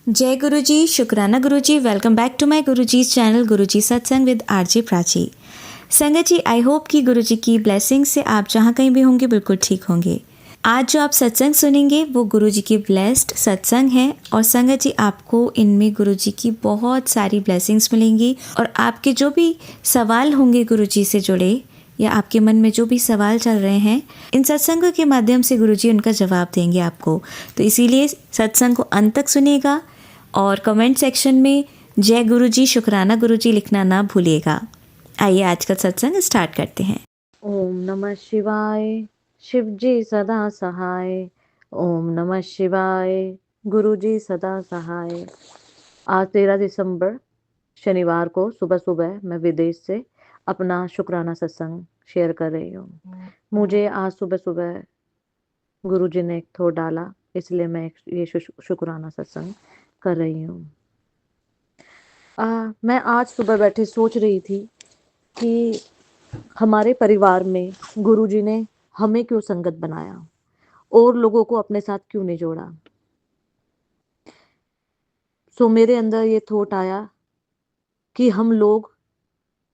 जय गुरु जी, शुक्राना गुरु जी। Welcome back to my Guru ji channel गुरु जी सत्संग विद आरजे प्राची। संगत जी, आई होप कि गुरु जी की ब्लेसिंग से आप जहाँ कहीं भी होंगे बिल्कुल ठीक होंगे। आज जो आप सत्संग सुनेंगे वो गुरु जी की ब्लेस्ड सत्संग है और संगत जी आपको इनमें गुरु जी की बहुत सारी ब्लेसिंग्स मिलेंगी और आपके जो भी सवाल होंगे गुरु जी से जुड़े या आपके मन में जो भी सवाल चल रहे हैं, इन सत्संगों के माध्यम से गुरुजी उनका जवाब देंगे आपको। तो इसीलिए सत्संग को अंत तक सुनिएगा और कमेंट सेक्शन में जय गुरुजी, शुक्राना गुरुजी लिखना ना भूलिएगा। आइए आज का सत्संग स्टार्ट करते हैं। ओम नमः शिवाय। शिव जी सदा सहाय। ओम नमः शिवाय। गुरु जी सदा सहाय। आज 13 दिसंबर शनिवार को सुबह सुबह मैं विदेश से अपना शुक्राना सत्संग शेयर कर रही हूँ। मुझे आज सुबह सुबह गुरु जी ने एक थॉट डाला, इसलिए मैं ये शुक्राना सत्संग कर रही हूँ। मैं आज सुबह बैठे सोच रही थी कि हमारे परिवार में गुरुजी ने हमें क्यों संगत बनाया और लोगों को अपने साथ क्यों नहीं जोड़ा। मेरे अंदर ये थॉट आया कि हम लोग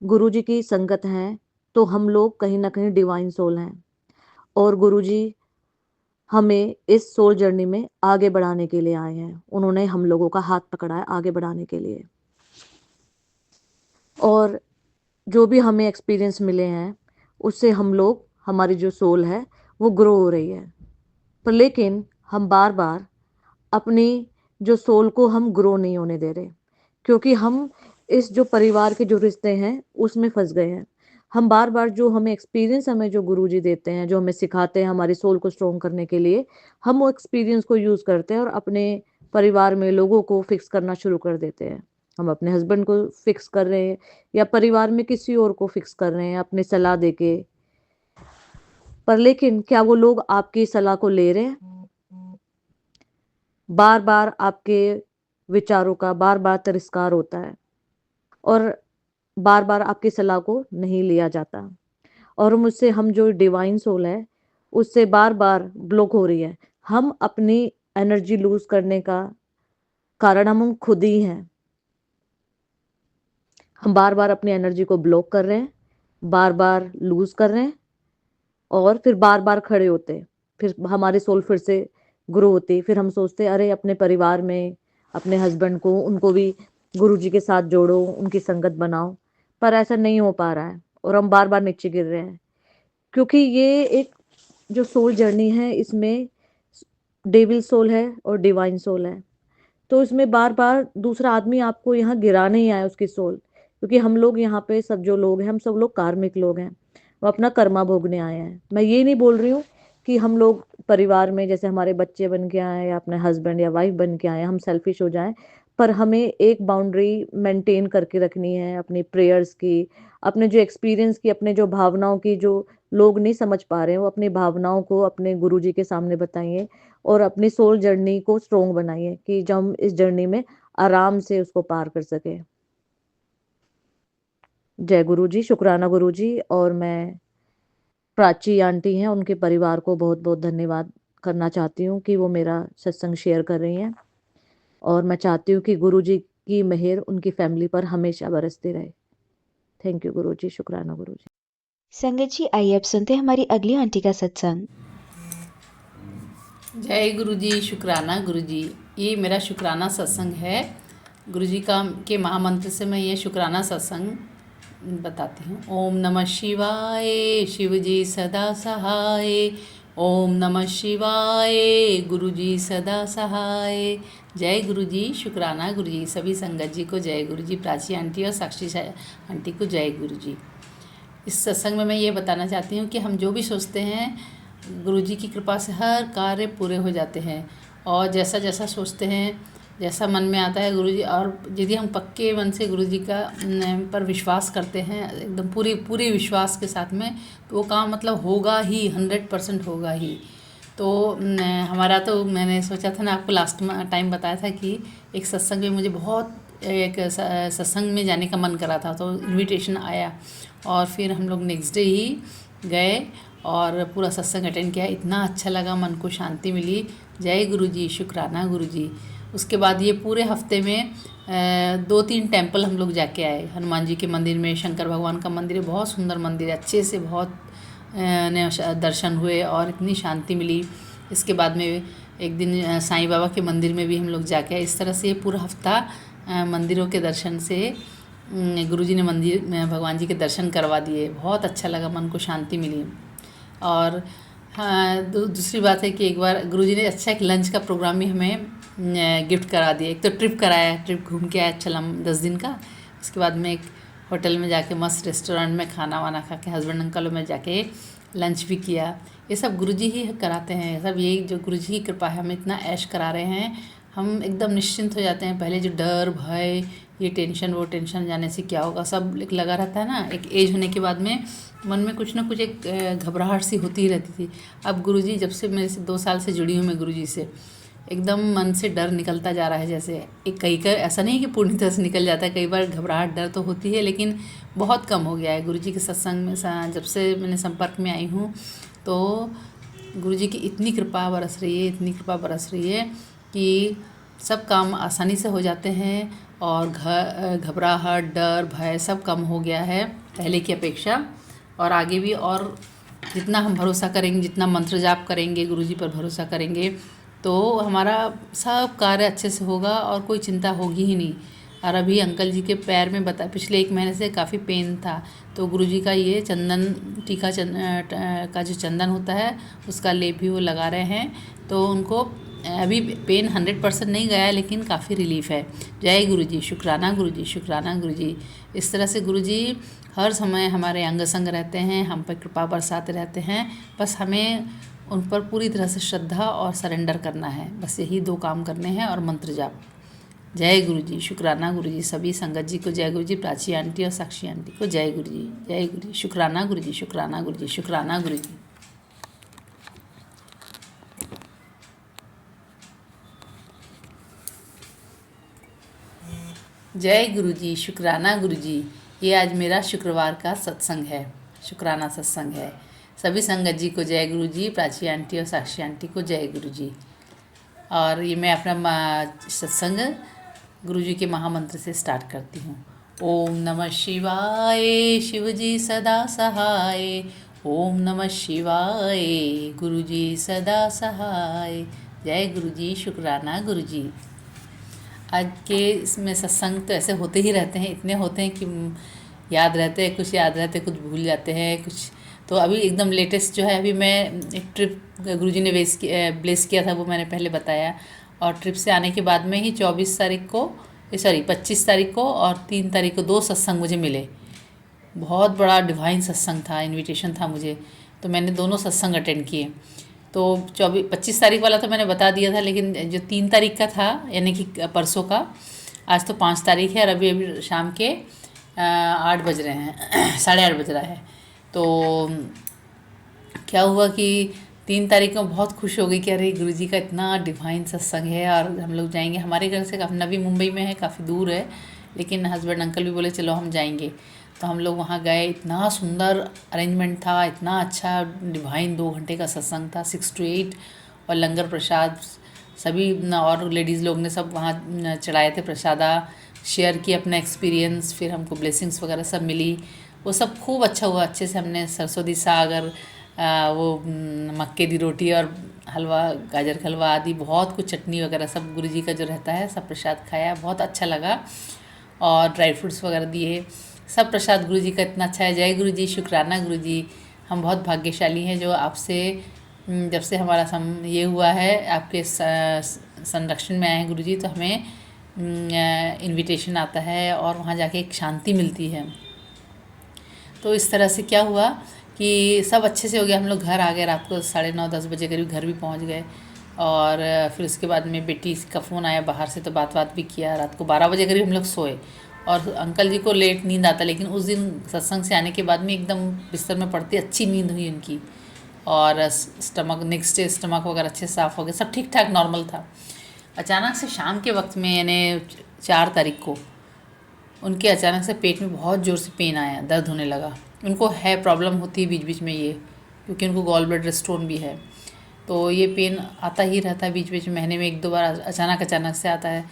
गुरुजी की संगत हैं तो हम लोग कहीं ना कहीं डिवाइन सोल हैं और गुरुजी हमें इस सोल जर्नी में आगे बढ़ाने के लिए आए हैं। उन्होंने हम लोगों का हाथ पकड़ा है आगे बढ़ाने के लिए, और जो भी हमें एक्सपीरियंस मिले हैं उससे हम लोग, हमारी जो सोल है वो ग्रो हो रही है। पर लेकिन हम बार बार अपनी जो सोल को हम ग्रो नहीं होने दे रहे, क्योंकि हम इस जो परिवार के जो रिश्ते हैं उसमें फंस गए हैं। हम बार बार जो हमें एक्सपीरियंस, हमें जो गुरुजी देते हैं, जो हमें सिखाते हैं हमारी सोल को स्ट्रॉन्ग करने के लिए, हम वो एक्सपीरियंस को यूज़ करते हैं और अपने परिवार में लोगों को फिक्स करना शुरू कर देते हैं। हम अपने हस्बैंड को फिक्स कर रहे हैं या परिवार में किसी और को फिक्स कर रहे हैं अपनी सलाह देके। पर लेकिन क्या वो लोग आपकी सलाह को ले रहे हैं? बार बार आपके विचारों का बार बार तिरस्कार होता है और बार बार आपकी सलाह को नहीं लिया जाता, और मुझसे हम जो डिवाइन सोल है उससे बार बार ब्लॉक हो रही है। हम अपनी एनर्जी लूज करने का कारण हम खुद ही हैं। हम बार बार अपनी एनर्जी को ब्लॉक कर रहे हैं, बार बार लूज कर रहे हैं और फिर बार बार खड़े होते हैं। फिर हमारी सोल फिर से ग्रो होती, फिर हम सोचते अरे अपने परिवार में अपने हस्बैंड को, उनको भी गुरुजी के साथ जोड़ो, उनकी संगत बनाओ। पर ऐसा नहीं हो पा रहा है और हम बार बार नीचे गिर रहे हैं, क्योंकि ये एक जो सोल जर्नी है इसमें डेविल सोल है और डिवाइन सोल है। तो इसमें बार बार दूसरा आदमी आपको यहाँ गिराने ही आया, उसकी सोल, क्योंकि हम लोग यहाँ पे सब जो लोग हैं हम सब लोग कार्मिक लोग हैं, वो अपना कर्मा भोगने आए हैं। मैं ये नहीं बोल रही हूँ कि हम लोग परिवार में जैसे हमारे बच्चे बन के आए या अपने हस्बैंड या वाइफ बन के आए हम सेल्फिश हो जाएं, पर हमें एक बाउंड्री मेंटेन करके रखनी है अपनी प्रेयर्स की, अपने जो एक्सपीरियंस की, अपने जो भावनाओं की, जो लोग नहीं समझ पा रहे हैं वो अपनी भावनाओं को अपने गुरुजी के सामने बताइए और अपनी सोल जर्नी को स्ट्रोंग बनाइए कि जब हम इस जर्नी में आराम से उसको पार कर सके। जय गुरु जी, शुक्राना गुरु जी। और मैं प्राची आंटी हैं, उनके परिवार को बहुत बहुत धन्यवाद करना चाहती हूँ कि वो मेरा सत्संग शेयर कर रही हैं, और मैं चाहती हूँ कि गुरु जी की मेहर उनकी फैमिली पर हमेशा बरसती रहे। थैंक यू गुरु जी, शुक्राना गुरु जी। संगत जी, आइए अब सुनते हैं हमारी अगली आंटी का सत्संग। जय गुरु जी, शुक्राना गुरु जी। ये मेरा शुक्राना सत्संग है। गुरु जी का के महामंत्र से मैं ये शुक्राना सत्संग बताती हूँ। ओम नमः शिवाय, शिव जी सदा सहाय। ओम नमः शिवाय, गुरु जी सदा सहाय। जय गुरु जी, शुक्राना गुरु जी। सभी संगत जी को जय गुरु जी, प्राची आंटी और साक्षी आंटी को जय गुरु जी। इस सत्संग में मैं ये बताना चाहती हूँ कि हम जो भी सोचते हैं गुरुजी की कृपा से हर कार्य पूरे हो जाते हैं, और जैसा जैसा सोचते हैं, जैसा मन में आता है गुरुजी, और यदि हम पक्के मन से गुरुजी का पर विश्वास करते हैं एकदम पूरी विश्वास के साथ में, तो वो काम मतलब होगा ही, 100% होगा ही। तो हमारा तो मैंने सोचा था ना, आपको लास्ट टाइम बताया था कि एक सत्संग में मुझे बहुत एक सत्संग में जाने का मन करा था, तो इनविटेशन आया और फिर हम लोग नेक्स्ट डे ही गए और पूरा सत्संग अटेंड किया। इतना अच्छा लगा, मन को शांति मिली। जय गुरु जी, शुक्राना गुरु जी। उसके बाद ये पूरे हफ्ते में 2-3 टेम्पल हम लोग जाके आए। हनुमान जी के मंदिर में, शंकर भगवान का मंदिर है, बहुत सुंदर मंदिर है, अच्छे से बहुत दर्शन हुए और इतनी शांति मिली। इसके बाद में एक दिन साईं बाबा के मंदिर में भी हम लोग जाके आए। इस तरह से ये पूरा हफ्ता मंदिरों के दर्शन से गुरुजी ने मंदिर में भगवान जी के दर्शन करवा दिए। बहुत अच्छा लगा, मन को शांति मिली। और हाँ, दूसरी बात है कि एक बार गुरुजी ने अच्छा एक लंच का प्रोग्राम भी हमें गिफ्ट करा दिया। एक तो ट्रिप कराया, ट्रिप घूम के आया चलम 10 दिन का। उसके बाद में एक होटल में जाके मस्त रेस्टोरेंट में खाना वाना खा के हस्बैंड अंकल में जाके लंच भी किया। ये सब गुरुजी ही कराते हैं, सब यही जो गुरुजी की कृपा है, हमें इतना ऐश करा रहे हैं, हम एकदम निश्चिंत हो जाते हैं। पहले जो डर भय, ये टेंशन वो टेंशन, जाने से क्या होगा, सब लगा रहता है ना। एक एज होने के बाद में मन में कुछ ना कुछ एक घबराहट सी होती ही रहती थी। अब गुरुजी जब से मेरे से 2 साल से जुड़ी हूँ मैं गुरुजी से, एकदम मन से डर निकलता जा रहा है। जैसे एक कई का ऐसा नहीं कि पूर्ण तरह से निकल जाता है, कई बार घबराहट डर तो होती है, लेकिन बहुत कम हो गया है। गुरुजी के सत्संग में जब से मैंने संपर्क में आई हूँ तो गुरुजी की इतनी कृपा बरस रही है, इतनी कृपा बरस रही है कि सब काम आसानी से हो जाते हैं और घबराहट डर भय सब कम हो गया है पहले की अपेक्षा। और आगे भी, और जितना हम भरोसा करेंगे, जितना मंत्र जाप करेंगे, गुरुजी पर भरोसा करेंगे, तो हमारा सब कार्य अच्छे से होगा और कोई चिंता होगी ही नहीं। और अभी अंकल जी के पैर में पिछले 1 महीने से काफ़ी पेन था, तो गुरुजी का ये चंदन टीका का जो चंदन होता है उसका लेप भी वो लगा रहे हैं। तो उनको अभी पेन 100% नहीं गया है, लेकिन काफ़ी रिलीफ है। जय गुरुजी, शुक्राना गुरुजी, शुक्राना गुरुजी। इस तरह से गुरुजी हर समय हमारे अंग संग रहते हैं, हम पर कृपा बरसाते रहते हैं। बस हमें उन पर पूरी तरह से श्रद्धा और सरेंडर करना है, बस यही 2 काम करने हैं, और मंत्र जाप। जय गुरुजी, शुक्राना गुरुजी। सभी संगत जी को जय गुरुजी, प्राची आंटी और साक्षी आंटी को जय गुरुजी, जय गुरुजी, शुक्राना गुरुजी, शुक्राना गुरुजी, शुक्राना गुरुजी। जय गुरुजी, शुक्राना गुरुजी। ये आज मेरा शुक्रवार का सत्संग है, शुक्राना सत्संग है। सभी संगत जी को जय गुरुजी, प्राची आंटी और साक्षी आंटी को जय गुरुजी। और ये मैं अपना सत्संग गुरुजी के महामंत्र से स्टार्ट करती हूँ। ओम नमः शिवाय, शिवजी सदा सहाय। ओम नमः शिवाय, गुरुजी सदा सहाय। जय गुरुजी, शुक्राना गुरुजी। आज के इसमें सत्संग तो ऐसे होते ही रहते हैं, इतने होते हैं कि याद रहते हैं, कुछ याद रहते हैं, कुछ भूल जाते हैं कुछ। तो अभी एकदम लेटेस्ट जो है, अभी मैं एक ट्रिप गुरुजी ने ब्लेस किया था, वो मैंने पहले बताया। और ट्रिप से आने के बाद में ही 25 तारीख को 25 तारीख को और 3 तारीख को 2 सत्संग मुझे मिले। बहुत बड़ा डिवाइन सत्संग था, इनविटेशन था मुझे, तो मैंने दोनों सत्संग अटेंड किए। तो 25 तारीख वाला तो मैंने बता दिया था, लेकिन जो 3 तारीख का था, यानी कि परसों का, आज तो 5 तारीख है और अभी शाम के 8 बज रहे हैं, 8:30 बज रहा है। तो क्या हुआ कि 3 तारीख को बहुत खुश हो गई कि अरे गुरुजी का इतना डिवाइन सत्संग है और हम लोग जाएंगे। हमारे घर से नवी मुंबई में है, काफ़ी दूर है, लेकिन हस्बैंड अंकल भी बोले चलो हम जाएंगे। तो हम लोग वहाँ गए, इतना सुंदर अरेंजमेंट था, इतना अच्छा डिवाइन 2 घंटे का सत्संग था, 6 to 8, और लंगर प्रसाद सभी और लेडीज़ लोग ने सब वहाँ चढ़ाए थे, प्रसादा शेयर किया अपना एक्सपीरियंस, फिर हमको ब्लेसिंग्स वगैरह सब मिली। वो सब खूब अच्छा हुआ, अच्छे से हमने सरसों दी साग और वो मक्के दी रोटी और हलवा, गाजर का हलवा आदि बहुत कुछ, चटनी वगैरह सब गुरुजी का जो रहता है सब प्रसाद खाया, बहुत अच्छा लगा। और ड्राई फ्रूट्स वगैरह दिए, सब प्रसाद गुरुजी का इतना अच्छा है। जय गुरुजी, शुक्राना गुरुजी। हम बहुत भाग्यशाली हैं जो आपसे जब से हमारा ये हुआ है, आपके संरक्षण में आए हैं गुरुजी, तो हमें इनविटेशन आता है और वहाँ जाके एक शांति मिलती है। तो इस तरह से क्या हुआ कि सब अच्छे से हो गया। हम लोग घर आ गए, रात को 9:30-10 बजे करीब घर भी पहुँच गए। और फिर उसके बाद में बेटी का फ़ोन आया बाहर से, तो बात भी किया। रात को 12 बजे करीब हम लोग सोए, और अंकल जी को लेट नींद आता, लेकिन उस दिन सत्संग से आने के बाद में एकदम बिस्तर में पड़ती अच्छी नींद हुई उनकी। और नेक्स्ट डे स्टमक वगैरह अच्छे साफ़ हो गए, सब ठीक ठाक नॉर्मल था। अचानक से शाम के वक्त में, यानी 4 तारीख को, उनके अचानक से पेट में बहुत ज़ोर से पेन आया, दर्द होने लगा। उनको है प्रॉब्लम होती है बीच बीच में ये, क्योंकि उनको गॉल ब्लैडर स्टोन भी है। तो ये पेन आता ही रहता है बीच बीच में, महीने में 1-2 बार अचानक से आता है।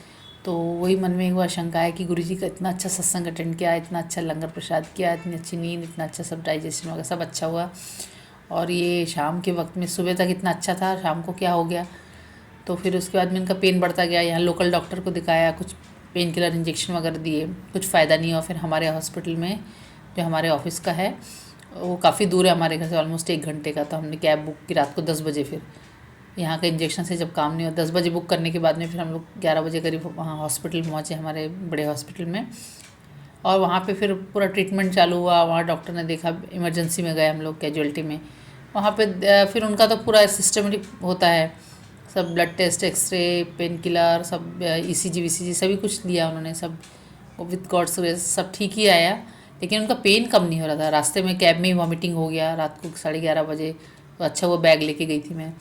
तो वही मन में एक वो आशंका है कि गुरुजी का इतना अच्छा सत्संग अटेंड किया, इतना अच्छा लंगर प्रसाद किया, इतनी अच्छी नींद, इतना अच्छा सब डाइजेशन वगैरह सब अच्छा हुआ, और ये शाम के वक्त में सुबह तक इतना अच्छा था, शाम को क्या हो गया। तो फिर उसके बाद में इनका पेन बढ़ता गया, यहाँ लोकल डॉक्टर को दिखाया, कुछ पेन किलर इंजेक्शन वगैरह दिए, कुछ फ़ायदा नहीं हुआ। फिर हमारे हॉस्पिटल में जो हमारे ऑफिस का है वो काफ़ी दूर है हमारे घर से, ऑलमोस्ट 1 घंटे का, तो हमने कैब बुक की रात को 10 बजे। फिर यहाँ के इंजेक्शन से जब काम नहीं हुआ, 10 बजे बुक करने के बाद में फिर हम लोग 11 बजे करीब वहाँ हॉस्पिटल पहुँचे, हमारे बड़े हॉस्पिटल में। और वहाँ पे फिर पूरा ट्रीटमेंट चालू हुआ, वहाँ डॉक्टर ने देखा, इमरजेंसी में गए हम लोग, कैजुअल्टी में। वहाँ पे फिर उनका तो पूरा सिस्टमेटिक होता है, सब blood test, x-ray, painkiller, सब ईसीजी वीसीजी सभी कुछ लिया उन्होंने, सब विद गॉड्स ग्रेस सब ठीक ही आया। लेकिन उनका पेन कम नहीं हो रहा था। रास्ते में कैब में ही वॉमिटिंग हो गया रात को 11:30 बजे। तो अच्छा वो बैग लेके गई थी मैं।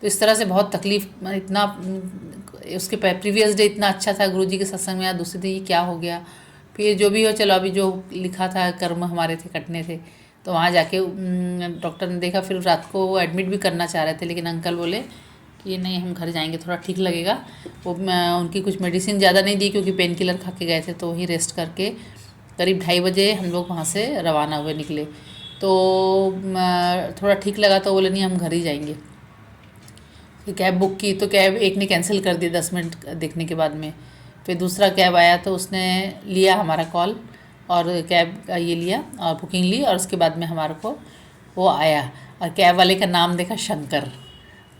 तो इस तरह से बहुत तकलीफ, इतना उसके प्रीवियस डे इतना अच्छा था गुरुजी के सत्संग में, दूसरे दिन ये क्या हो गया। फिर जो भी हो, चलो अभी जो लिखा था कर्म हमारे थे, कटने थे। तो वहाँ जाके डॉक्टर ने देखा, फिर रात को वो एडमिट भी करना चाह रहे थे, लेकिन अंकल बोले कि नहीं, हम घर जाएंगे, थोड़ा ठीक लगेगा। वो उनकी कुछ मेडिसिन ज़्यादा नहीं दी, क्योंकि पेन किलर खा के गए थे, तो वहीं रेस्ट करके करीब 2:30 बजे हम लोग वहाँ से रवाना हुए, निकले। तो थोड़ा ठीक लगा तो बोले नहीं, हम घर ही जाएंगे। फिर कैब बुक की, तो कैब एक ने कैंसिल कर दिया 10 मिनट देखने के बाद में। फिर दूसरा कैब आया, तो उसने लिया हमारा कॉल और कैब का ये लिया और बुकिंग ली, और उसके बाद में हमारे को वो आया, और कैब वाले का नाम देखा शंकर।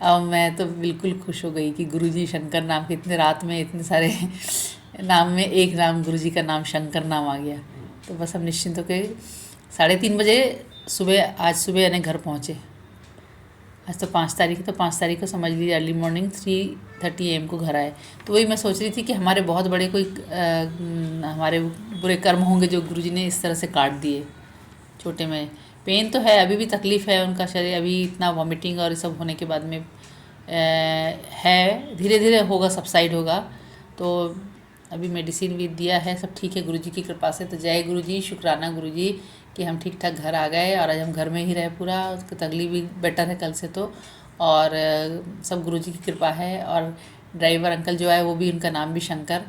अब मैं तो बिल्कुल खुश हो गई कि गुरुजी शंकर नाम के, इतने रात में इतने सारे नाम में एक नाम गुरुजी का नाम शंकर नाम आ गया। तो बस हम निश्चिंत होकर 3:30 बजे सुबह, आज सुबह यानी घर पहुँचे। आज तो 5 तारीख है, तो 5 तारीख को समझ लीजिए अर्ली मॉर्निंग 3:30 AM को घर आए। तो वही मैं सोच रही थी कि हमारे बहुत बड़े कोई हमारे बुरे कर्म होंगे जो गुरुजी ने इस तरह से काट दिए। छोटे में पेन तो है, अभी भी तकलीफ़ है, उनका शरीर अभी इतना वॉमिटिंग और ये सब होने के बाद में है, धीरे धीरे होगा, सबसाइड होगा। तो अभी मेडिसिन भी दिया है, सब ठीक है गुरुजी की कृपा से। तो जय गुरुजी, शुक्राना गुरुजी कि हम ठीक ठाक घर आ गए, और आज हम घर में ही रहे पूरा। उसकी तकलीफ भी बेटर है कल से तो, और सब गुरुजी की कृपा है। और ड्राइवर अंकल जो है वो भी, उनका नाम भी शंकर,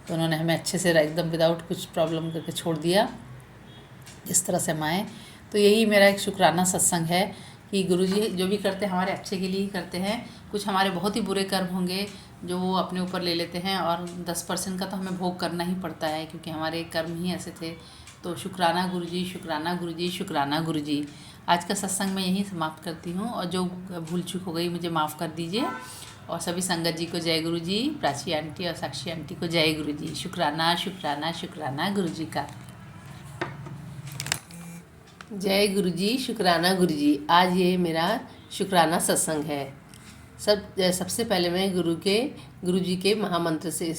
तो उन्होंने हमें अच्छे से एकदम विदाउट कुछ प्रॉब्लम करके छोड़ दिया, इस तरह से हम आए। तो यही मेरा एक शुक्राना सत्संग है कि गुरुजी जो भी करते हैं हमारे अच्छे के लिए ही करते हैं। कुछ हमारे बहुत ही बुरे कर्म होंगे जो वो अपने ऊपर ले लेते हैं, और 10% का तो हमें भोग करना ही पड़ता है, क्योंकि हमारे कर्म ही ऐसे थे। तो शुक्राना गुरुजी, शुक्राना गुरुजी, शुक्राना गुरुजी। आज का सत्संग मैं यहीं समाप्त करती हूँ, और जो भूल चूक हो गई मुझे माफ़ कर दीजिए। और सभी संगत जी को जय गुरुजी, प्राची आंटी और साक्षी आंटी को जय गुरुजी। शुक्राना शुक्राना शुक्राना गुरुजी का। जय गुरुजी, शुक्राना गुरुजी। आज ये मेरा शुक्राना सत्संग है। सबसे पहले मैं गुरुजी के महामंत्र से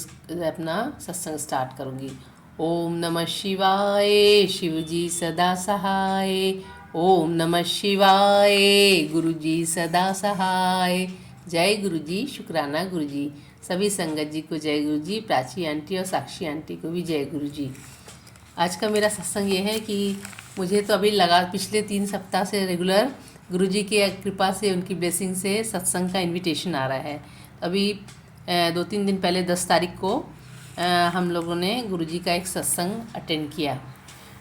अपना सत्संग स्टार्ट करूँगी। ओम नमः शिवाय, शिवजी सदा सहाय। ओम नमः शिवाय, गुरुजी सदा सहाय। जय गुरुजी, शुक्राना गुरुजी। सभी संगत जी को जय गुरुजी, प्राची आंटी और साक्षी आंटी को भी जय गुरुजी। आज का मेरा सत्संग ये है कि मुझे तो अभी लगा, पिछले 3 सप्ताह से रेगुलर गुरुजी की कृपा से, उनकी ब्लेसिंग से सत्संग का इनविटेशन आ रहा है। अभी 2-3 दिन पहले 10 तारीख को हम लोगों ने गुरुजी का एक सत्संग अटेंड किया।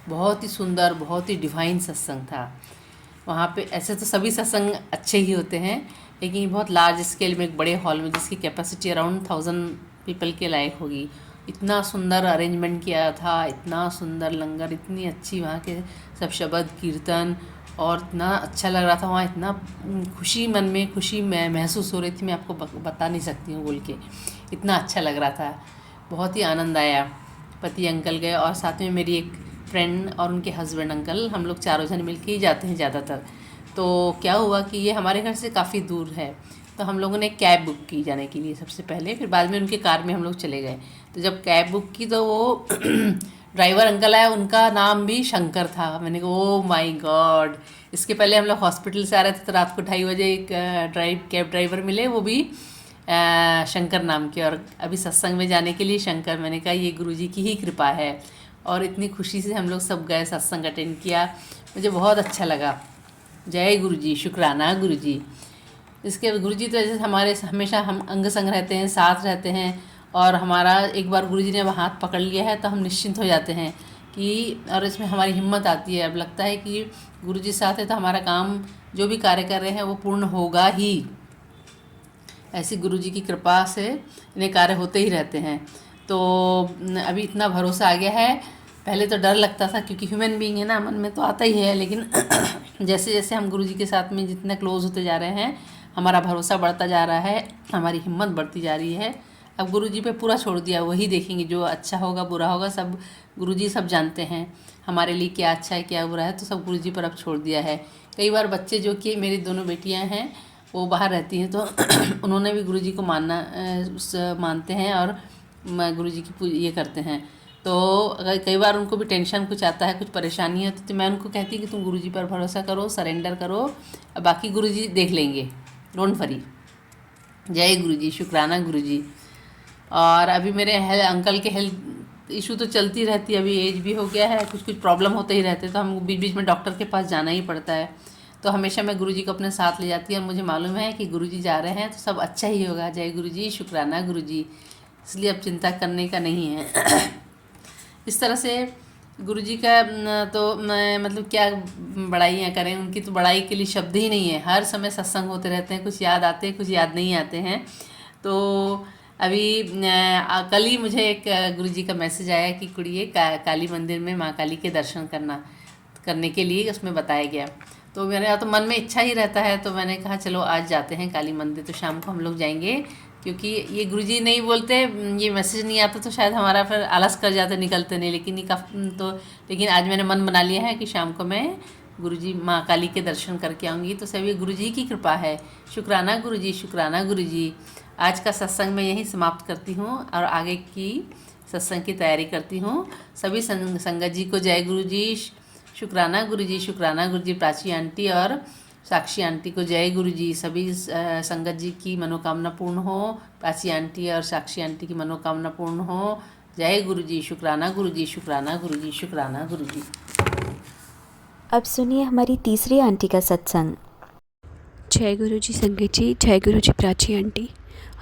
बहुत ही सुंदर, बहुत ही डिवाइन सत्संग था। वहाँ पे ऐसे तो सभी सत्संग अच्छे ही होते हैं, लेकिन बहुत लार्ज स्केल में एक बड़े हॉल में, जिसकी कैपेसिटी अराउंड 1000 पीपल के लायक होगी, इतना सुंदर अरेंजमेंट किया था, इतना सुंदर लंगर, इतनी अच्छी वहाँ के सब शब्द कीर्तन, और इतना अच्छा लग रहा था वहाँ। इतना खुशी, मन में खुशी महसूस हो रही थी, मैं आपको बता नहीं सकती हूँ बोल के, इतना अच्छा लग रहा था। बहुत ही आनंद आया। पति अंकल गए, और साथ में मेरी एक फ्रेंड और उनके हस्बैंड अंकल, हम लोग चारों जन मिल के ही जाते हैं ज़्यादातर। तो क्या हुआ कि ये हमारे घर से काफ़ी दूर है, तो हम लोगों ने कैब बुक की जाने के लिए सबसे पहले, फिर बाद में उनके कार में हम लोग चले गए। तो जब कैब बुक की तो वो ड्राइवर अंकल आया, उनका नाम भी शंकर था। मैंने कहा ओ माय गॉड। इसके पहले हम लोग हॉस्पिटल से आ रहे थे, तो रात को 2:30 बजे एक कैब ड्राइवर मिले, वो भी शंकर नाम के, और अभी सत्संग में जाने के लिए शंकर। मैंने कहा ये गुरुजी की ही कृपा है, और इतनी खुशी से हम लोग सब गए, सत्संग अटेंड किया, मुझे बहुत अच्छा लगा। जय गुरुजी, शुक्राना गुरुजी। इसके गुरुजी तो जैसे हमारे हमेशा हम अंग संग रहते हैं, साथ रहते हैं, और हमारा एक बार गुरुजी ने हाथ पकड़ लिया है तो हम निश्चिंत हो जाते हैं कि, और इसमें हमारी हिम्मत आती है। अब लगता है कि गुरुजी साथ है तो हमारा काम जो भी कार्य कर रहे हैं वो पूर्ण होगा ही। ऐसी गुरुजी की कृपा से इन्हें कार्य होते ही रहते हैं। तो अभी इतना भरोसा आ गया है। पहले तो डर लगता था क्योंकि ह्यूमन बीइंग है ना, मन में तो आता ही है, लेकिन जैसे जैसे हम गुरुजी के साथ में जितने क्लोज होते जा रहे हैं, हमारा भरोसा बढ़ता जा रहा है, हमारी हिम्मत बढ़ती जा रही है। अब गुरुजी पे पूरा छोड़ दिया, वही देखेंगे, जो अच्छा होगा बुरा होगा सब गुरुजी सब जानते हैं, हमारे लिए क्या अच्छा है क्या बुरा है, तो सब गुरुजी पर अब छोड़ दिया है। कई बार बच्चे, जो कि मेरी दोनों बेटियां हैं वो बाहर रहती हैं, तो उन्होंने भी गुरुजी को मानते हैं और गुरुजी की ये करते हैं। तो अगर कई बार उनको भी टेंशन कुछ आता है, कुछ परेशानी है, तो मैं उनको कहती हूँ कि तुम गुरुजी पर भरोसा करो, सरेंडर करो, बाकी गुरुजी देख लेंगे, डोंट वरी। जय गुरुजी, शुक्राना गुरुजी। और अभी मेरे अंकल के हेल्थ इशू तो चलती रहती है, अभी एज भी हो गया है, कुछ कुछ प्रॉब्लम होते ही रहते, तो हम बीच बीच में डॉक्टर के पास जाना ही पड़ता है। तो हमेशा मैं गुरुजी को अपने साथ ले जाती हूँ, और मुझे मालूम है कि गुरुजी जा रहे हैं तो सब अच्छा ही होगा। जय गुरुजी, शुक्राना गुरुजी। इसलिए अब चिंता करने का नहीं है। इस तरह से गुरुजी का तो मैं मतलब क्या बड़ाइयाँ करें, उनकी तो बड़ाई के लिए शब्द ही नहीं है। हर समय सत्संग होते रहते हैं, कुछ याद आते हैं, कुछ याद नहीं आते हैं। तो अभी कल ही मुझे एक गुरुजी का मैसेज आया कि कुड़िए काली मंदिर में माँ काली के दर्शन करने के लिए उसमें बताया गया। तो मेरा तो मन में इच्छा ही रहता है, तो मैंने कहा चलो आज जाते हैं काली मंदिर। तो शाम को हम लोग जाएंगे, क्योंकि ये गुरुजी नहीं बोलते, ये मैसेज नहीं आता तो शायद हमारा फिर आलस कर जाते, निकलते नहीं। लेकिन आज मैंने मन बना लिया है कि शाम को मैं गुरुजी माँ काली के दर्शन करके आऊँगी। तो सभी गुरुजी की कृपा है। शुक्राना गुरुजी, शुक्राना गुरुजी। आज का सत्संग मैं यहीं समाप्त करती हूँ और आगे की सत्संग की तैयारी करती हूँ। सभी संगत जी को जय गुरुजी, शुक्राना गुरुजी, शुक्राना गुरुजी। प्राची आंटी और साक्षी आंटी को जय गुरुजी। सभी संगत जी की मनोकामना पूर्ण हो। प्राची आंटी और साक्षी आंटी की मनोकामना पूर्ण हो। जय गुरुजी, शुक्राना गुरुजी, शुक्राना गुरुजी, शुक्राना गुरुजी। अब सुनिए हमारी तीसरी आंटी का सत्संग। जय गुरुजी संगत जी, जय गुरुजी प्राची आंटी।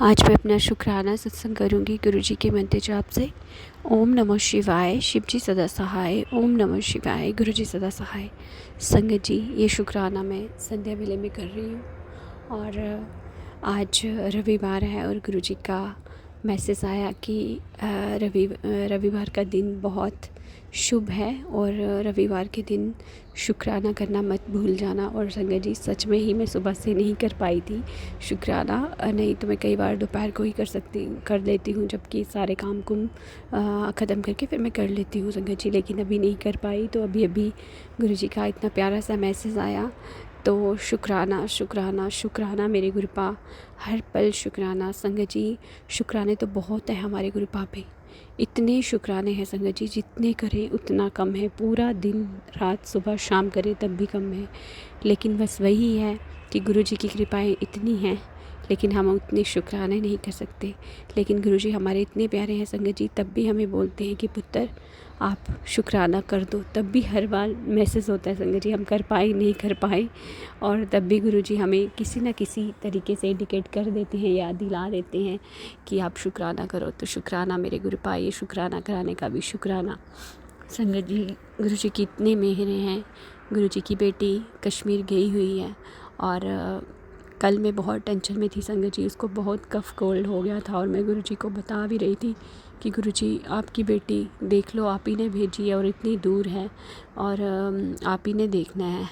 आज मैं अपना शुक्राना सत्संग करूंगी गुरुजी के मंत्र जाप से। ओम नमः शिवाय, शिव जी सदा सहाय। ओम नमः शिवाय, गुरुजी सदा सहाय। संगत जी, ये शुक्राना मैं संध्या वेले में कर रही हूँ और आज रविवार है और गुरुजी का मैसेज आया कि रविवार का दिन बहुत शुभ है और रविवार के दिन शुक्राना करना मत भूल जाना। और संगत जी, सच में ही मैं सुबह से नहीं कर पाई थी शुक्राना, नहीं तो मैं कई बार दोपहर को ही कर लेती हूँ, जबकि सारे काम ख़त्म करके फिर मैं कर लेती हूँ संगत जी, लेकिन अभी नहीं कर पाई। तो अभी गुरुजी का इतना प्यारा सा मैसेज आया, तो शुक्राना शुक्राना शुक्राना मेरे गुरुपा, हर पल शुक्राना। संगत जी, शुक्राने तो बहुत है हमारे गुरुपा पे, इतने शुक्राने हैं संगत जी, जितने करें उतना कम है। पूरा दिन रात सुबह शाम करें तब भी कम है। लेकिन बस वही है कि गुरुजी की कृपाएं इतनी हैं, लेकिन हम उतने शुक्राने नहीं कर सकते। लेकिन गुरुजी हमारे इतने प्यारे हैं संगत जी, तब भी हमें बोलते हैं कि पुत्र आप शुक्राना कर दो। तब भी हर बार मैसेज होता है संगत जी, हम कर पाए नहीं कर पाए, और तब भी गुरुजी हमें किसी न किसी तरीके से इंडिकेट कर देते हैं, याद दिला देते हैं कि आप शुक्राना करो। तो शुक्राना मेरे गुरुपा, ये शुक्राना कराने का भी शुक्राना। संगत जी, गुरुजी की इतने मेहरे हैं। गुरुजी की बेटी कश्मीर गई हुई है और कल मैं बहुत टेंशन में थी संगत जी, उसको बहुत कफ कोल्ड हो गया था और मैं गुरुजी को बता भी रही थी कि गुरुजी आपकी बेटी देख लो, आप ही ने भेजी है और इतनी दूर है और आप ही ने देखना है।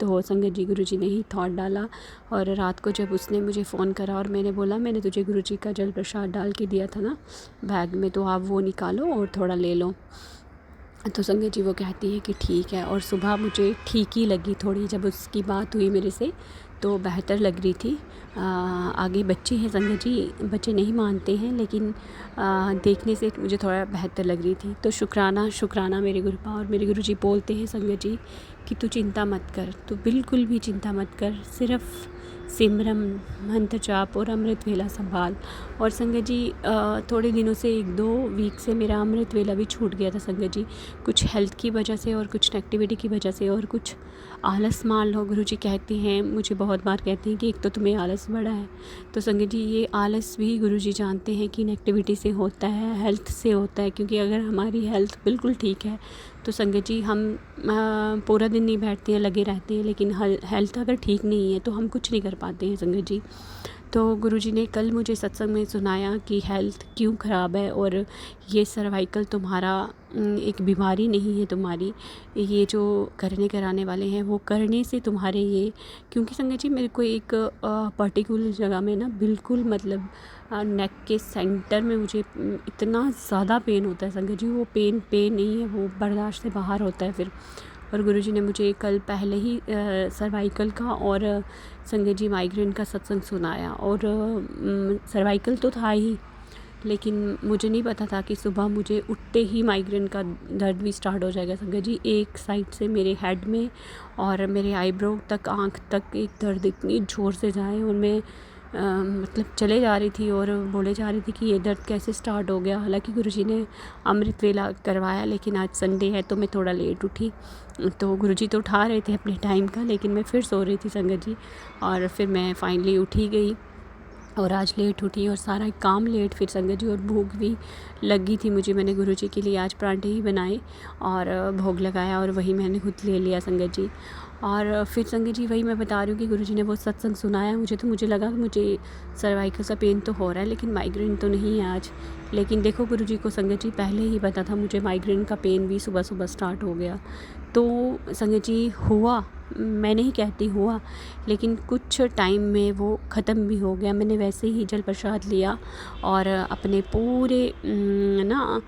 तो संगत जी, गुरुजी ने ही थॉट डाला और रात को जब उसने मुझे फ़ोन करा और मैंने बोला मैंने तुझे गुरुजी का जल प्रसाद डाल के दिया था ना बैग में, तो आप वो निकालो और थोड़ा ले लो। तो संगत जी वो कहती है कि ठीक है, और सुबह मुझे ठीक ही लगी थोड़ी, जब उसकी बात हुई मेरे से तो बेहतर लग रही थी। आगे बच्चे हैं संगत जी, बच्चे नहीं मानते हैं, लेकिन देखने से मुझे थोड़ा बेहतर लग रही थी। तो शुक्राना शुक्राना मेरे गुरुपा। और मेरे गुरुजी बोलते हैं संगत जी कि तू चिंता मत कर, तू बिल्कुल भी चिंता मत कर, सिर्फ सिमरन, मंत्र जाप और अमृत वेला संभाल। और संगत जी थोड़े दिनों से 1-2 वीक से मेरा अमृत वेला भी छूट गया था संगत जी, कुछ हेल्थ की वजह से और कुछ नेगेटिविटी की वजह से और कुछ आलस मान लो। गुरुजी कहते हैं, मुझे बहुत बार कहते हैं कि एक तो तुम्हें आलस बड़ा है, तो संगत जी ये आलस भी गुरुजी जानते हैं कि नेगेटिविटी से होता है, हेल्थ से होता है। क्योंकि अगर हमारी हेल्थ बिल्कुल ठीक है तो संगत जी हम पूरा दिन नहीं बैठते हैं, लगे रहते हैं, लेकिन हेल्थ अगर ठीक नहीं है तो हम कुछ नहीं कर पाते हैं संगत जी। तो गुरुजी ने कल मुझे सत्संग में सुनाया कि हेल्थ क्यों ख़राब है और ये सर्वाइकल तुम्हारा एक बीमारी नहीं है तुम्हारी, ये जो करने कराने वाले हैं वो करने से तुम्हारे ये। क्योंकि संगत जी मेरे को एक पर्टिकुलर जगह में ना बिल्कुल मतलब नेक के सेंटर में मुझे इतना ज़्यादा पेन होता है संगत जी, वो पेन नहीं है, वो बर्दाश्त से बाहर होता है फिर। और गुरुजी ने मुझे कल पहले ही सर्वाइकल का और संगत जी माइग्रेन का सत्संग सुनाया। और सर्वाइकल तो था ही, लेकिन मुझे नहीं पता था कि सुबह मुझे उठते ही माइग्रेन का दर्द भी स्टार्ट हो जाएगा संगत जी। एक साइड से मेरे हेड में और मेरे आईब्रो तक, आँख तक एक दर्द इतनी ज़ोर से जाए और मैं मतलब चले जा रही थी और बोले जा रही थी कि ये दर्द कैसे स्टार्ट हो गया। हालांकि गुरुजी ने अमृत वेला करवाया, लेकिन आज संडे है तो मैं थोड़ा लेट उठी। तो गुरुजी तो उठा रहे थे अपने टाइम का, लेकिन मैं फिर सो रही थी संगत जी। और फिर मैं फाइनली उठी गई और आज लेट उठी और सारा काम लेट फिर संगत जी। और भूख भी लगी थी मुझे, मैंने गुरुजी के लिए आज परांठे ही बनाए और भोग लगाया और वही मैंने खुद ले लिया संगत जी। और फिर संगत जी वही मैं बता रही हूँ कि गुरुजी ने वो सत्संग सुनाया मुझे, तो मुझे लगा कि मुझे सर्वाइकल का पेन तो हो रहा है लेकिन माइग्रेन तो नहीं है आज। लेकिन देखो गुरुजी को संगत जी पहले ही पता था मुझे माइग्रेन का पेन भी सुबह सुबह स्टार्ट हो गया। तो संगत जी हुआ, मैं नहीं कहती हुआ, लेकिन कुछ टाइम में वो ख़त्म भी हो गया। मैंने वैसे ही जल प्रसाद लिया और अपने पूरे ना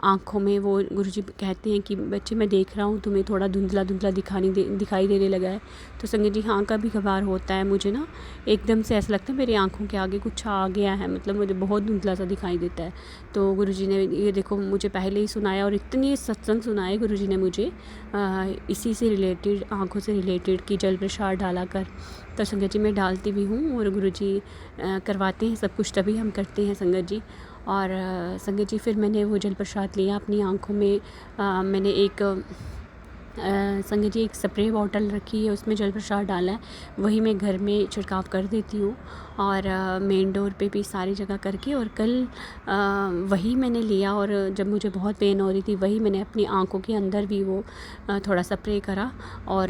आँखों में, वो गुरुजी कहते हैं कि बच्चे मैं देख रहा हूँ तुम्हें थोड़ा धुंधला धुंधला दिखाई देने लगा है। तो संगत जी हाँ, कभी कभार होता है मुझे ना, एकदम से ऐसा लगता है मेरी आँखों के आगे कुछ आ गया है, मतलब मुझे बहुत धुंधला सा दिखाई देता है। तो गुरुजी ने ये देखो मुझे पहले ही सुनाया और इतने सत्संग सुनाए गुरुजी ने मुझे इसी से रिलेटेड, आँखों से रिलेटेड कि जल प्रसाद डाला कर। तो संगत जी मैं डालती भी हूँ और गुरुजी करवाते हैं सब कुछ, तभी हम करते हैं संगत जी। और संगत जी फिर मैंने वो जल प्रसाद लिया अपनी आँखों में। मैंने एक संगत जी एक स्प्रे बॉटल रखी है, उसमें जल प्रसाद डाला है, वही मैं घर में छिड़काव कर देती हूँ और मेन डोर पे भी सारी जगह करके। और कल वही मैंने लिया और जब मुझे बहुत पेन हो रही थी वही मैंने अपनी आँखों के अंदर भी वो थोड़ा स्प्रे करा। और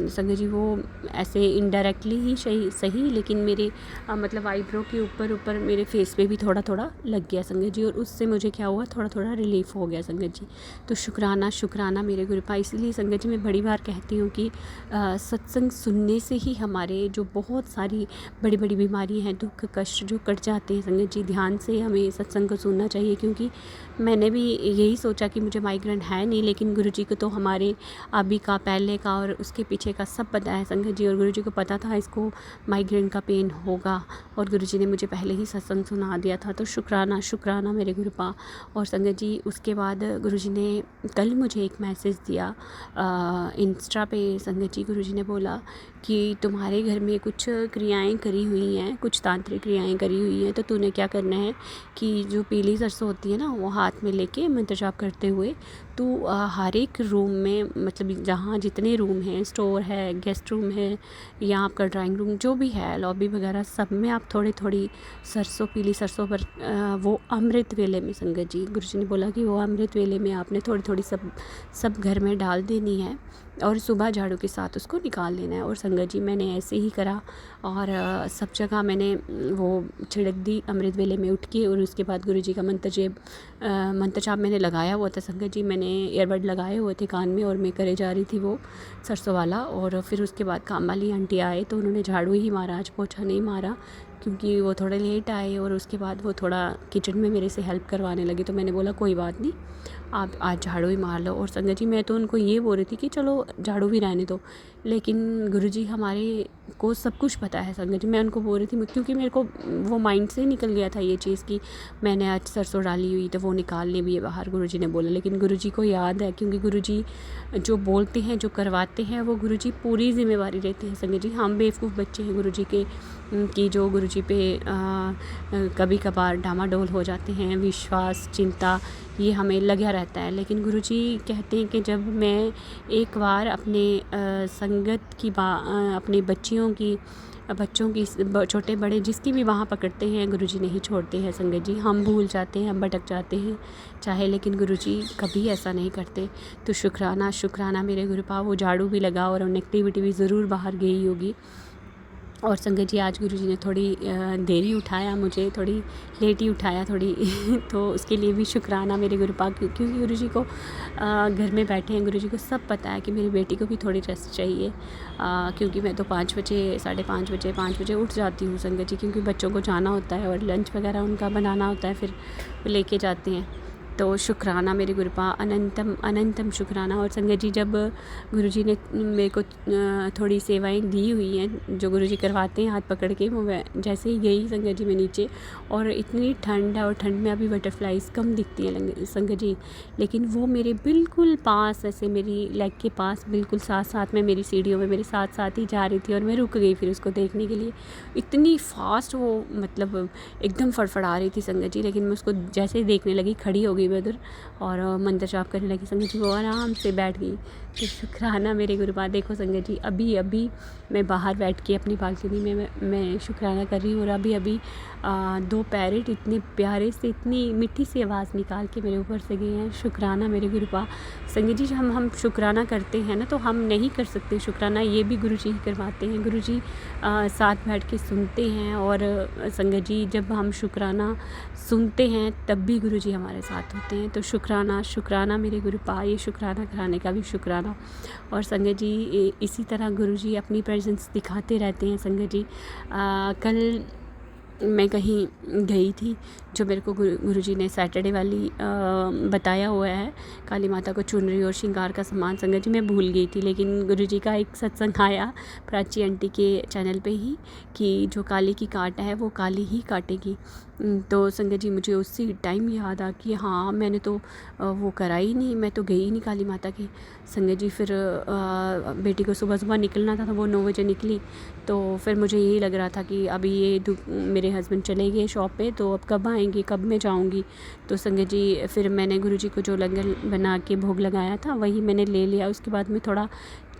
संगत जी वो ऐसे इनडायरेक्टली ही सही लेकिन मेरे मतलब आईब्रो के ऊपर मेरे फेस पे भी थोड़ा थोड़ा लग गया संगत जी। और उससे मुझे क्या हुआ, थोड़ा थोड़ा रिलीफ हो गया संगत जी। तो शुक्राना मेरे गुरुपा। इसलिए संगत जी मैं बड़ी बार कहती हूँ कि सत्संग सुनने से ही हमारे जो बहुत सारी बड़ी बड़ी बीमारी हैं, दुख कष्ट जो कट जाते हैं संगत जी। ध्यान से हमें सत्संग को सुनना चाहिए, क्योंकि मैंने भी यही सोचा कि मुझे माइग्रेन है नहीं, लेकिन गुरुजी को तो हमारे अभी का, पहले का और उसके पीछे का सब पता है संगत जी। और गुरुजी को पता था इसको माइग्रेन का पेन होगा और गुरुजी ने मुझे पहले ही सत्संग सुना दिया था। तो शुक्राना मेरे गुरुपा। और संगत जी उसके बाद गुरुजी ने कल मुझे एक मैसेज दिया इंस्टा पे संगत जी। गुरुजी ने बोला कि तुम्हारे घर में कुछ क्रियाएं करी हुई हैं, कुछ तांत्रिक क्रियाएं करी हुई हैं, तो तूने क्या करना है कि जो पीली सरसों होती है ना, वो हाथ में लेके मंत्र जाप करते हुए तो हर एक रूम में, मतलब जहाँ जितने रूम हैं, स्टोर है, गेस्ट रूम है या आपका ड्राइंग रूम जो भी है, लॉबी वगैरह, सब में आप थोड़ी थोड़ी सरसों, पीली सरसों पर वो अमृत वेले में संगत जी, गुरुजी ने बोला कि वो अमृत वेले में आपने थोड़ी थोड़ी सब घर में डाल देनी है और सुबह झाड़ू के साथ उसको निकाल लेना है। और संगत जी मैंने ऐसे ही करा और सब जगह मैंने वो छिड़क दी अमृत वेले में उठ के। और उसके बाद गुरुजी का मंत्र जाप मैंने लगाया हुआ था संगत जी, मैंने ईयरबड लगाए हुए थे कान में और मैं करे जा रही थी वो सरसों वाला। और फिर उसके बाद काम वाली आंटी आए तो उन्होंने झाड़ू ही मारा, आज पोछा नहीं मारा, क्योंकि वो थोड़ा लेट आए और उसके बाद वो थोड़ा किचन में मेरे से हेल्प करवाने लगे। तो मैंने बोला कोई बात नहीं, आप आज झाड़ू ही मार लो। और संगत जी मैं तो उनको ये बोल रही थी कि चलो झाड़ू भी रहने दो, लेकिन गुरुजी हमारे को सब कुछ पता है संगत जी। मैं उनको बोल रही थी क्योंकि मेरे को वो माइंड से निकल गया था ये चीज़ कि मैंने आज सरसों डाली हुई तो वो निकालने भी है बाहर, गुरुजी ने बोला। लेकिन गुरुजी को याद है, क्योंकि गुरुजी जो बोलते हैं, जो करवाते हैं, वो गुरुजी पूरी जिम्मेवारी लेते हैं संगत जी। हम बेवकूफ़ बच्चे हैं गुरुजी के कि जो गुरुजी पे कभी कभार डामाडोल हो जाते हैं। विश्वास, चिंता ये हमें लगा रहता है। लेकिन गुरुजी कहते हैं कि जब मैं एक बार अपने संगत की अपने बच्चों की छोटे बड़े जिसकी भी वहाँ पकड़ते हैं, गुरुजी नहीं छोड़ते हैं संगत जी। हम भूल जाते हैं, हम भटक जाते हैं चाहे, लेकिन गुरुजी कभी ऐसा नहीं करते। तो शुक्राना मेरे गुरुपा। वो झाड़ू भी लगा और नेगेटिविटी भी ज़रूर बाहर गई होगी। और संगत जी आज गुरुजी ने थोड़ी देरी उठाया, मुझे थोड़ी लेट ही उठाया थोड़ी तो उसके लिए भी शुक्राना मेरे गुरुपा, क्योंकि गुरुजी को घर में बैठे हैं, गुरुजी को सब पता है कि मेरी बेटी को भी थोड़ी रेस्ट चाहिए। क्योंकि मैं तो 5 बजे, 5:30 बजे उठ जाती हूँ संगत जी, क्योंकि बच्चों को जाना होता है और लंच वगैरह उनका बनाना होता है, फिर लेके जाते हैं। तो शुक्राना मेरे गुरुपा, अनंतम शुक्राना। और संगत जी जब गुरुजी ने मेरे को थोड़ी सेवाएं दी हुई हैं जो गुरुजी करवाते हैं हाथ पकड़ के, वो जैसे ही गई संगत जी मैं नीचे, और इतनी ठंड है और ठंड में अभी बटरफ्लाइज कम दिखती हैं संगत जी, लेकिन वो मेरे बिल्कुल पास, ऐसे मेरी लेग के पास बिल्कुल साथ में मेरी सीढ़ियों में मेरे साथ ही जा रही थी। और मैं रुक गई फिर उसको देखने के लिए। इतनी फास्ट वो मतलब एकदम फड़फड़ा रही थी संगत जी, लेकिन मैं उसको जैसे ही देखने लगी खड़ी हो गई मैं उधर और मंत्र जाप करने लगी संगत जी। वो आराम से बैठ गई। तो शुक्राना मेरे गुरुपा। देखो संगत जी अभी मैं बाहर बैठ के अपनी बालकनी में मैं शुक्राना कर रही हूँ, और अभी 2 पैरेट इतने प्यारे से, इतनी मीठी सी आवाज़ निकाल के मेरे ऊपर से गए हैं। शुक्राना मेरे गुरुपा। संगत जी हम शुक्राना करते हैं ना, तो हम नहीं कर सकते शुक्राना, ये भी गुरुजी ही करवाते हैं। गुरुजी साथ बैठ के सुनते हैं, और संगत जी जब हम शुक्राना सुनते हैं तब भी गुरुजी हमारे साथ होते हैं। तो शुक्राना मेरे गुरुपा। ये शुक्राना कराने का भी शुक्राना। और संगत जी इसी तरह गुरुजी अपनी प्रेजेंस दिखाते रहते हैं संगत जी। कल मैं कहीं गई थी, जो मेरे को गुरुजी ने सैटरडे वाली बताया हुआ है, काली माता को चुनरी और श्रृंगार का सामान संगत जी मैं भूल गई थी। लेकिन गुरुजी का एक सत्संग आया प्राची आंटी के चैनल पे ही कि जो काली की काट है वो काली ही काटेगी। तो संगत जी मुझे उसी टाइम याद आ कि हाँ मैंने तो वो करा ही नहीं, मैं तो गई नहीं काली माता के। संगत जी फिर बेटी को सुबह निकलना था, तो वो 9 बजे निकली। तो फिर मुझे यही लग रहा था कि अभी ये मेरे हस्बैंड चले गए शॉप पे, तो अब कब आएंगे, कब मैं जाऊंगी। तो संगत जी फिर मैंने गुरुजी को जो लंगर बना के भोग लगाया था वही मैंने ले लिया। उसके बाद मैं थोड़ा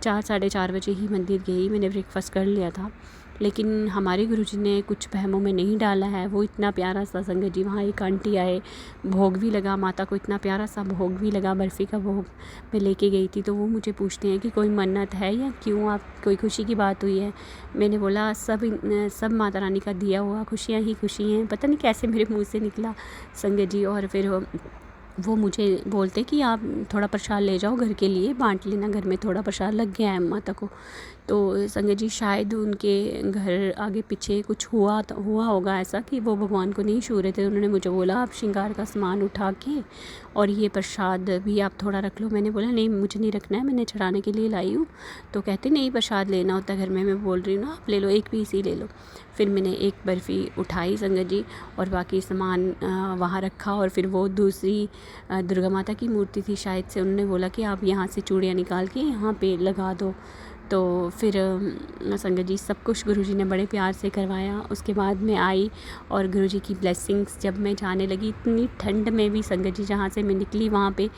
4 साढ़े 4 बजे ही मंदिर गई, मैंने ब्रेकफास्ट कर लिया था। लेकिन हमारे गुरुजी ने कुछ बहमों में नहीं डाला है। वो इतना प्यारा सा संगत जी, वहाँ एक आंटी आए, भोग भी लगा माता को, इतना प्यारा सा भोग भी लगा, बर्फ़ी का भोग मैं लेके गई थी। तो वो मुझे पूछते हैं कि कोई मन्नत है या क्यों, आप कोई खुशी की बात हुई है। मैंने बोला सब माता रानी का दिया हुआ खुशियाँ ही खुशी हैं। पता नहीं कैसे मेरे मुँह से निकला संगत जी। और फिर वो मुझे बोलते कि आप थोड़ा प्रसाद ले जाओ घर के लिए, बांट लेना, घर में थोड़ा प्रसाद लग गया है माता को। तो संगत जी शायद उनके घर आगे पीछे कुछ हुआ होगा ऐसा कि वो भगवान को नहीं छू रहे थे। उन्होंने मुझे बोला आप श्रृंगार का सामान उठा के और ये प्रसाद भी आप थोड़ा रख लो। मैंने बोला नहीं मुझे नहीं रखना है, मैंने चढ़ाने के लिए लाई हूँ। तो कहते नहीं प्रसाद लेना होता है घर में। मैं बोल रही हूँ ना आप ले लो, एक पीस ही ले लो। फिर मैंने एक बर्फ़ी उठाई संगत जी, और बाकी सामान वहाँ रखा। और फिर वो दूसरी दुर्गा माता की मूर्ति थी शायद से, उन्होंने बोला कि आप यहाँ से चूड़ियाँ निकाल के यहाँ पे लगा दो। तो फिर संगत जी सब कुछ गुरुजी ने बड़े प्यार से करवाया। उसके बाद मैं आई और गुरुजी की ब्लेसिंग्स जब मैं जाने लगी, इतनी ठंड में भी संगत जी जहाँ से मैं निकली वहाँ पे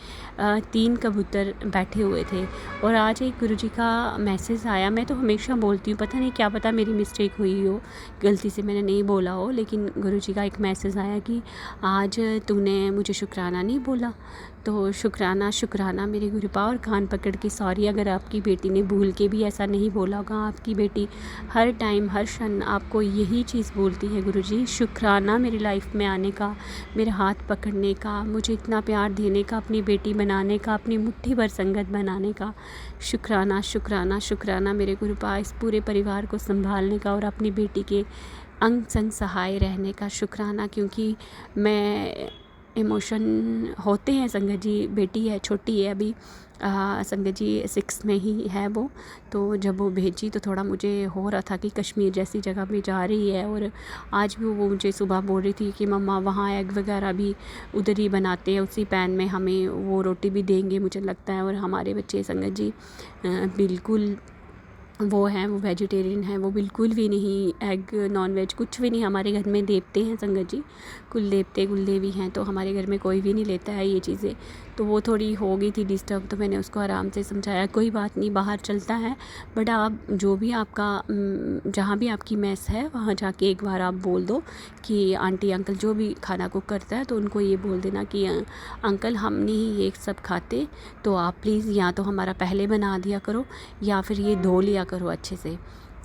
3 कबूतर बैठे हुए थे। और आज एक गुरुजी का मैसेज आया, मैं तो हमेशा बोलती हूँ, पता नहीं क्या पता मेरी मिस्टेक हुई हो, गलती से मैंने नहीं बोला हो, लेकिन गुरुजी का एक मैसेज आया कि आज तूने मुझे शुक्राना नहीं बोला। तो शुक्राना मेरे गुरुपा। और कान पकड़ के सॉरी अगर आपकी बेटी ने भूल के भी ऐसा नहीं बोला होगा। आपकी बेटी हर टाइम हर क्षण आपको यही चीज़ बोलती है, गुरुजी शुक्राना मेरी लाइफ में आने का, मेरे हाथ पकड़ने का, मुझे इतना प्यार देने का, अपनी बेटी बनाने का, अपनी मुट्ठी भर संगत बनाने का। शुक्राना मेरे गुरुपा, इस पूरे परिवार को संभालने का और अपनी बेटी के अंग संग सहाय रहने का शुक्राना, क्योंकि मैं इमोशन होते हैं संगत जी। बेटी है, छोटी है अभी, संगत जी 6 में ही है वो। तो जब वो भेजी तो थोड़ा मुझे हो रहा था कि कश्मीर जैसी जगह पे जा रही है। और आज भी वो मुझे सुबह बोल रही थी कि मम्मा वहाँ एग वगैरह भी उधर ही बनाते हैं, उसी पैन में हमें वो रोटी भी देंगे मुझे लगता है। और हमारे बच्चे संगत जी बिल्कुल वो हैं, वो वेजिटेरियन हैं, वो बिल्कुल भी नहीं एग नॉन वेज कुछ भी नहीं हमारे घर में देवते हैं संगत जी। कुल देवते कुल देवी हैं, तो हमारे घर में कोई भी नहीं लेता है ये चीज़ें। तो वो थोड़ी हो गई थी डिस्टर्ब, तो मैंने उसको आराम से समझाया कोई बात नहीं, बाहर चलता है, बट आप जो भी आपका जहाँ भी आपकी मेस है वहाँ जाके एक बार आप बोल दो कि आंटी अंकल जो भी खाना कुक करता है तो उनको ये बोल देना कि अंकल हम नहीं ये सब खाते, तो आप प्लीज़ या तो हमारा पहले बना दिया करो या फिर ये धो लिया करो अच्छे से।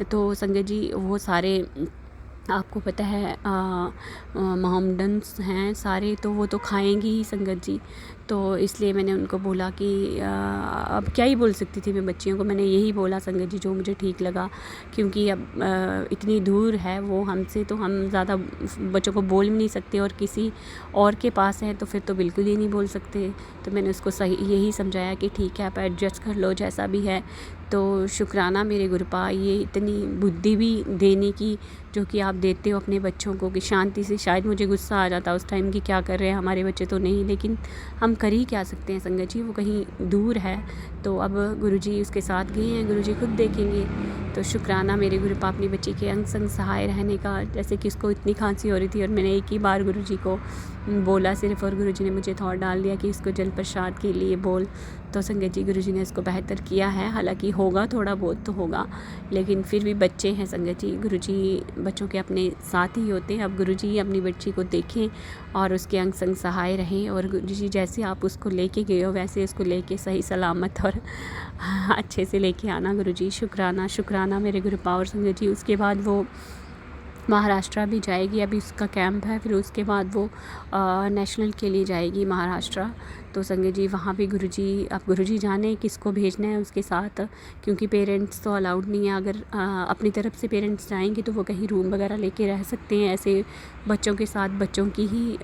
तो संगत जी वो सारे आपको पता है मोहम्मडन्स हैं सारे, तो वो तो खाएंगी ही संगत जी। तो इसलिए मैंने उनको बोला कि अब क्या ही बोल सकती थी मैं बच्चियों को, मैंने यही बोला संगत जी जो मुझे ठीक लगा, क्योंकि अब इतनी दूर है वो हमसे, तो हम ज़्यादा बच्चों को बोल भी नहीं सकते, और किसी और के पास है तो फिर तो बिल्कुल ही नहीं बोल सकते। तो मैंने उसको सही यही समझाया कि ठीक है आप एडजस्ट कर लो जैसा भी है। तो शुक्राना मेरे गुरुपा, ये इतनी बुद्धि भी देने की जो कि आप देते हो अपने बच्चों को, कि शांति से, शायद मुझे गुस्सा आ जाता उस टाइम कि क्या कर रहे हैं हमारे बच्चे तो नहीं, लेकिन हम कर ही क्या सकते हैं संगत जी, वो कहीं दूर है। तो अब गुरुजी उसके साथ गए हैं, गुरुजी खुद देखेंगे। तो शुक्राना मेरे गुरुपा अपनी बच्ची के अंग संग सहाय रहने का। जैसे कि उसको इतनी खांसी हो रही थी और मैंने एक ही बार गुरुजी को बोला सिर्फ, और गुरुजी ने मुझे थॉट डाल दिया कि इसको जल प्रसाद के लिए बोल। तो संगत जी गुरुजी ने इसको बेहतर किया है, हालांकि होगा थोड़ा बहुत तो होगा, लेकिन फिर भी बच्चे हैं संगत जी, गुरुजी बच्चों के अपने साथ ही होते हैं। अब गुरुजी अपनी बच्ची को देखें और उसके अंग संग सहाय रहें, और गुरुजी जैसे आप उसको लेके गए हो वैसे उसको लेके सही सलामत और अच्छे से लेके आना गुरुजी। शुक्राना शुक्राना मेरे गुरुपा। और संगत जी उसके बाद वो महाराष्ट्र भी जाएगी, अभी उसका कैंप है, फिर उसके बाद वो नेशनल के लिए जाएगी महाराष्ट्र। तो संगत जी वहाँ भी गुरुजी, अब गुरुजी जाने किसको भेजना है उसके साथ, क्योंकि पेरेंट्स तो अलाउड नहीं है। अगर अपनी तरफ से पेरेंट्स जाएंगे तो वो कहीं रूम वगैरह लेके रह सकते हैं, ऐसे बच्चों के साथ बच्चों की ही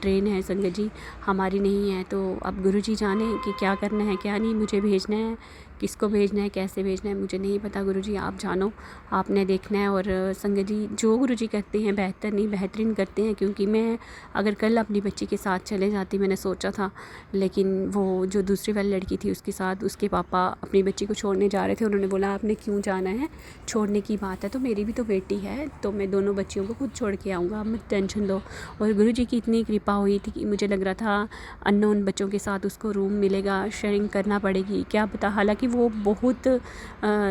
ट्रेन है संगत जी, हमारी नहीं है। तो अब गुरुजी जाने कि क्या करना है क्या नहीं, मुझे भेजना है, किसको भेजना है, कैसे भेजना है मुझे नहीं पता गुरुजी, आप जानो, आपने देखना है। और संगत जी जो गुरुजी करते हैं बेहतर नहीं बेहतरीन करते हैं, क्योंकि मैं अगर कल अपनी बच्ची के साथ चले जाती, मैंने सोचा था, लेकिन वो जो दूसरी वाली लड़की थी उसके साथ उसके पापा अपनी बच्ची को छोड़ने जा रहे थे, उन्होंने बोला आपने क्यों जाना है, छोड़ने की बात है, तो मेरी भी तो बेटी है, तो मैं दोनों बच्चियों को खुद छोड़ के आऊँगा, मत टेंशन लो। और गुरुजी की इतनी कृपा हुई थी कि मुझे लग रहा था अननोन बच्चों के साथ उसको रूम मिलेगा, शेयरिंग करना पड़ेगी, क्या पता। हालांकि वो बहुत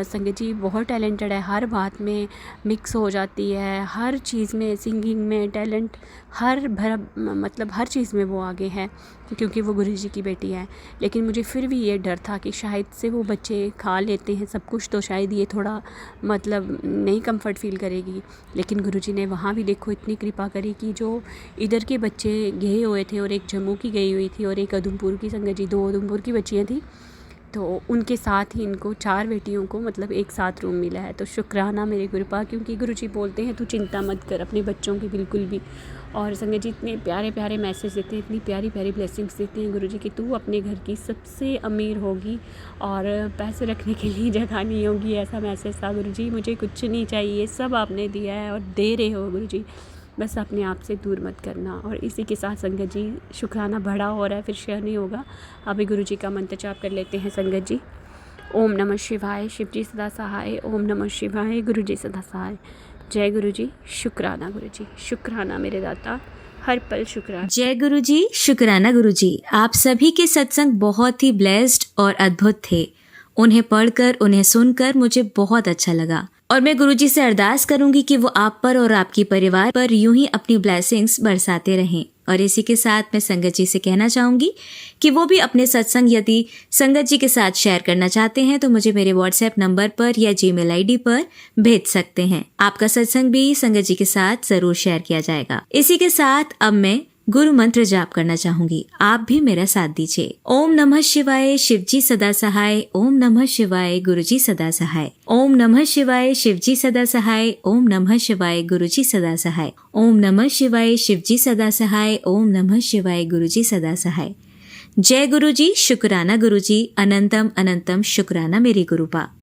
संगत जी बहुत टैलेंटेड है, हर बात में मिक्स हो जाती है, हर चीज़ में, सिंगिंग में टैलेंट, हर भर मतलब हर चीज़ में वो आगे है, क्योंकि वो गुरुजी की बेटी है। लेकिन मुझे फिर भी ये डर था कि शायद से वो बच्चे खा लेते हैं सब कुछ, तो शायद ये थोड़ा मतलब नहीं कंफर्ट फील करेगी। लेकिन गुरुजी ने वहाँ भी देखो इतनी कृपा करी कि जो इधर के बच्चे गए हुए थे, और एक जम्मू की गई हुई थी और एक उधमपुर की, संगत जी 2 उधमपुर की बच्चियाँ थी, तो उनके साथ ही इनको 4 बेटियों को मतलब एक साथ रूम मिला है। तो शुक्राना मेरे गुरुपा, क्योंकि गुरुजी बोलते हैं तू चिंता मत कर अपने बच्चों की बिल्कुल भी। और संगत जी इतने प्यारे प्यारे मैसेज देते हैं, इतनी प्यारी प्यारी ब्लेसिंग्स देते हैं गुरुजी कि तू अपने घर की सबसे अमीर होगी और पैसे रखने के लिए जगह नहीं होगी, ऐसा मैसेज था गुरुजी। मुझे कुछ नहीं चाहिए, सब आपने दिया है और दे रहे हो गुरुजी, बस अपने आप से दूर मत करना। और इसी के साथ संगत जी शुक्राना बड़ा हो रहा है, फिर शेयर नहीं होगा। अभी गुरुजी का मंत्र जाप कर लेते हैं संगत जी। ओम नमः शिवाय, शिव जी सदा सहाय। ओम नमः शिवाय, गुरु जी सदा सहाय। जय गुरु जी, शुक्राना गुरु जी, शुक्राना मेरे दाता, हर पल शुक्राना। जय गुरु जी, शुक्राना गुरु जी। आप सभी के सत्संग बहुत ही ब्लेस्ड और अद्भुत थे। उन्हें पढ़कर, उन्हें सुनकर मुझे बहुत अच्छा लगा, और मैं गुरुजी से अरदास करूंगी कि वो आप पर और आपके परिवार पर यूं ही अपनी ब्लेसिंग्स बरसाते रहें। और इसी के साथ मैं संगत जी से कहना चाहूंगी कि वो भी अपने सत्संग यदि संगत जी के साथ शेयर करना चाहते हैं तो मुझे मेरे व्हाट्सएप नंबर पर या जीमेल आईडी पर भेज सकते हैं। आपका सत्संग भी संगत जी के साथ जरूर शेयर किया जाएगा। इसी के साथ अब मैं गुरु मंत्र जाप करना चाहूंगी। आप भी मेरा साथ दीजिए। ओम नमः शिवाय, शिवजी सदा सहाय। ओम नमः शिवाय, गुरुजी सदा सहाय। ओम नमः शिवाय, शिवजी सदा सहाय। ओम नमः शिवाय, गुरुजी सदा सहाय। ओम नमः शिवाय, शिवजी सदा सहाय। ओम नमः शिवाय, गुरुजी सदा सहाय। जय गुरुजी, शुक्राना गुरुजी, अनंतम अनंतम शुक्राना मेरी गुरुपा।